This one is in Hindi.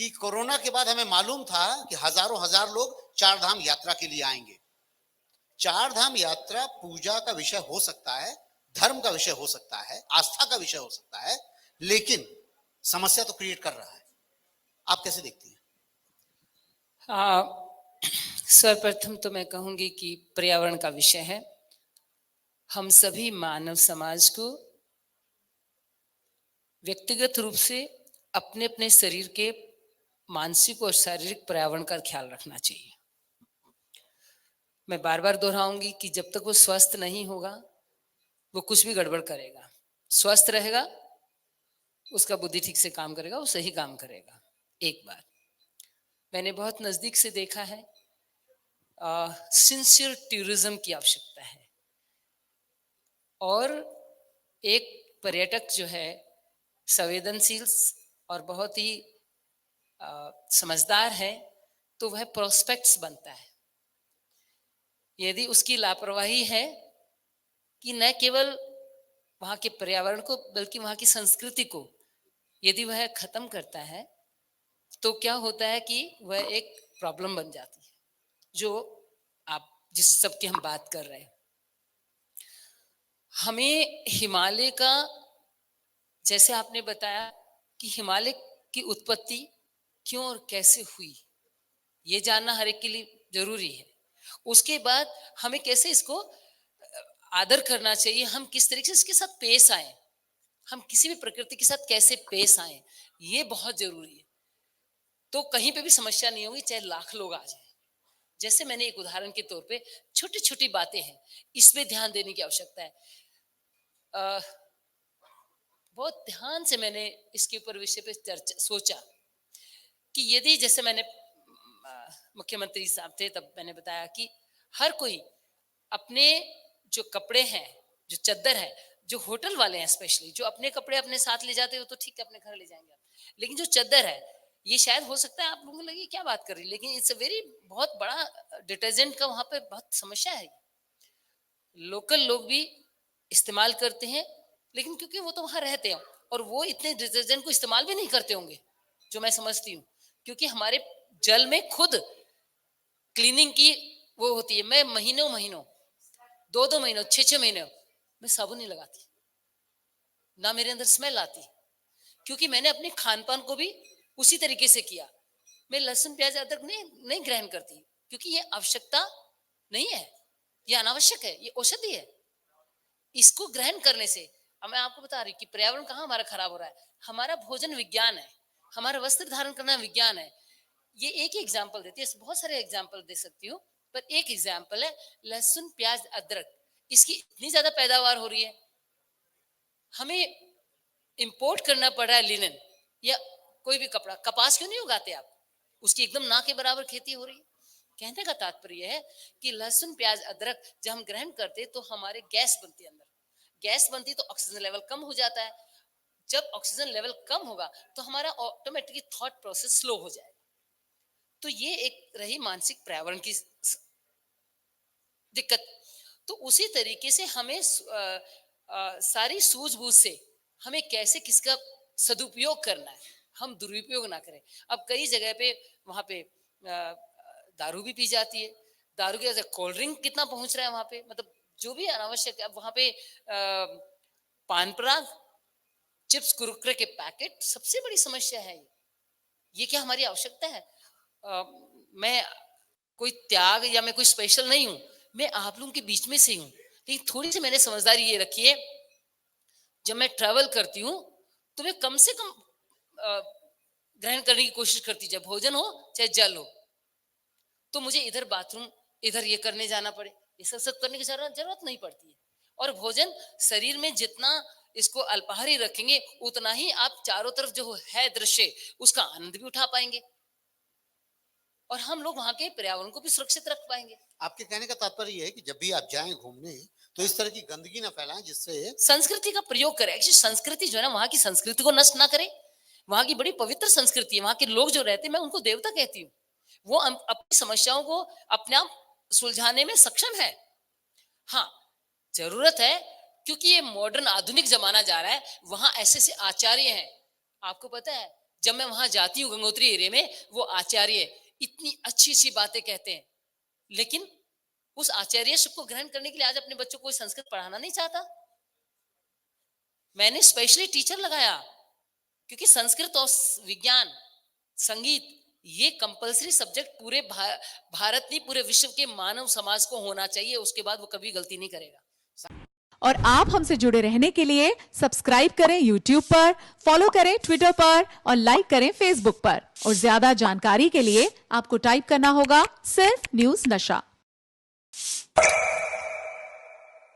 कि कोरोना के बाद हमें मालूम था कि हजारों हजार लोग चार धाम यात्रा के लिए आएंगे। चार धाम यात्रा पूजा का विषय हो सकता है, धर्म का विषय हो सकता है, आस्था का विषय हो सकता है, लेकिन समस्या तो क्रिएट कर रहा है। आप कैसे देखती हैं? सर्वप्रथम तो मैं कहूंगी कि पर्यावरण का विषय है। हम सभी मानव समाज को व्यक्तिगत रूप से अपने अपने शरीर के मानसिक और शारीरिक पर्यावरण का ख्याल रखना चाहिए। मैं बार बार दोहराऊंगी कि जब तक वो स्वस्थ नहीं होगा वो कुछ भी गड़बड़ करेगा। स्वस्थ रहेगा, उसका बुद्धि ठीक से काम करेगा, वो सही काम करेगा। एक बात मैंने बहुत नजदीक से देखा है, सिंसियर टूरिज्म की आवश्यकता है। और एक पर्यटक जो है संवेदनशील और बहुत ही समझदार है तो वह प्रोस्पेक्ट्स बनता है। यदि उसकी लापरवाही है कि न केवल वहाँ के पर्यावरण को बल्कि वहाँ की संस्कृति को यदि वह खत्म करता है तो क्या होता है कि वह एक प्रॉब्लम बन जाती है, जो आप जिस सब की हम बात कर रहे हैं। हमें हिमालय का, जैसे आपने बताया कि हिमालय की उत्पत्ति क्यों और कैसे हुई, ये जानना हर एक के लिए जरूरी है। उसके बाद हमें कैसे इसको आदर करना चाहिए, हम किस तरीके से इसके साथ पेश आए, हम किसी भी प्रकृति के साथ कैसे पेश आए, ये बहुत जरूरी है। तो कहीं पे भी समस्या नहीं होगी चाहे लाख लोग आ जाए। जैसे मैंने एक उदाहरण के तौर पे छोटी छोटी बातें हैं, इसमें ध्यान देने की आवश्यकता है। बहुत ध्यान से मैंने इसके ऊपर विषय पे चर्चा सोचा कि यदि, जैसे मैंने मुख्यमंत्री साहब थे तब मैंने बताया कि हर कोई अपने जो कपड़े हैं, जो चद्दर है, जो होटल वाले हैं स्पेशली, जो अपने कपड़े अपने साथ ले जाते हो तो ठीक है, अपने घर ले जाएंगे, लेकिन जो चद्दर है, ये शायद हो सकता है आप लोगों को लगे क्या बात कर रही, लेकिन इट्स अ वेरी बहुत बड़ा डिटर्जेंट का वहां पे बहुत समस्या है। लोकल लोग भी इस्तेमाल करते हैं, लेकिन क्योंकि वो तो वहां रहते हैं और वो इतने डिटर्जेंट को इस्तेमाल भी नहीं करते होंगे जो मैं समझती हूँ, क्योंकि हमारे जल में खुद क्लीनिंग की वो होती है। मैं महीनों महीनों, दो महीनों, छह महीनों मैं साबुन नहीं लगाती, ना मेरे अंदर स्मेल आती, क्योंकि मैंने अपने खान पान को भी उसी तरीके से किया। मैं लहसुन प्याज अदरक नहीं ग्रहण करती, क्योंकि ये आवश्यकता नहीं है, ये अनावश्यक है, ये औषधि है। इसको ग्रहण करने से, अब मैं आपको बता रही हूँ कि पर्यावरण कहाँ हमारा खराब हो रहा है। हमारा भोजन विज्ञान है, हमारा वस्त्र धारण करना विज्ञान है। ये एक ही एग्जाम्पल देती है, बहुत सारे एग्जाम्पल दे सकती हूँ, पर एक एग्जाम्पल है लहसुन प्याज अदरक, इसकी इतनी ज्यादा पैदावार हो रही है, हमें इंपोर्ट करना पड़ रहा है लिनन या कोई भी कपड़ा। कपास क्यों नहीं उगाते आप, उसकी एकदम ना के बराबर खेती हो रही है। कहने का तात्पर्य है कि लहसुन प्याज अदरक जब हम ग्रहण करते तो हमारे गैस बनती है, अंदर गैस बनती तो ऑक्सीजन लेवल कम हो जाता है। जब ऑक्सीजन लेवल कम होगा तो हमारा ऑटोमेटिकली थॉट प्रोसेस स्लो हो जाएगा। तो ये एक रही मानसिक पर्यावरण की दिक्कत। तो उसी तरीके से हमें सारी सूझबूझ से हमें कैसे किसका सदुपयोग करना है, हम दुरुपयोग ना करें। अब कई जगह पे वहां पे दारू भी पी जाती है, दारू के वजह से कोल्ड ड्रिंक कितना पहुंच रहा है वहां पे, मतलब जो भी अनावश्यक है। अब वहां पे पान पराग, चिप्स, कुरकुरे के पैकेट सबसे बड़ी समस्या है। ये क्या हमारी आवश्यकता है? मैं कोई त्याग या मैं कोई स्पेशल नहीं हूं, मैं आप लोगों के बीच में से हूं, लेकिन थोड़ी सी मैंने समझदारी ये रखी है, जब मैं ट्रैवल करती हूँ तो मैं कम से कम ग्रहण करने की कोशिश करती, चाहे भोजन हो चाहे जल हो। तो मुझे इधर बाथरूम, इधर ये करने जाना पड़े, ये सब करने की जरूरत नहीं पड़ती है। और भोजन शरीर में जितना इसको अल्पाहारी रखेंगे उतना ही आप चारों तरफ जो है दृश्य उसका आनंद भी उठा पाएंगे और हम लोग वहां के पर्यावरण को भी सुरक्षित रख पाएंगे। आपके कहने का तात्पर्य यह है कि जब भी आप जाएं घूमने तो इस तरह की गंदगी ना फैलाएं जिससे संस्कृति का प्रयोग करें। एक्चुअली संस्कृति जो है ना, वहां की संस्कृति को नष्ट ना करें। वहां की बड़ी पवित्र संस्कृति है, वहां के लोग जो रहते हैं, मैं उनको देवता कहती हूँ। वो अपनी समस्याओं को अपने आप सुलझाने में सक्षम है। हाँ, जरूरत है, क्योंकि ये मॉडर्न आधुनिक जमाना जा रहा है, वहां ऐसे आचार्य हैं, आपको पता है, जब मैं वहां जाती हूँ गंगोत्री एरिया में, वो आचार्य इतनी अच्छी सी बातें कहते हैं, लेकिन उस आचार्यशिप को ग्रहण करने के लिए आज अपने बच्चों को संस्कृत पढ़ाना नहीं चाहता। मैंने स्पेशली टीचर लगाया, क्योंकि संस्कृत और विज्ञान, संगीत, ये कंपलसरी सब्जेक्ट पूरे भारत नहीं, पूरे विश्व के मानव समाज को होना चाहिए। उसके बाद वो कभी गलती नहीं करेगा। और आप हमसे जुड़े रहने के लिए सब्सक्राइब करें YouTube पर, फॉलो करें Twitter पर और लाइक करें Facebook पर। और ज्यादा जानकारी के लिए आपको टाइप करना होगा सिर्फ न्यूज़ नशा।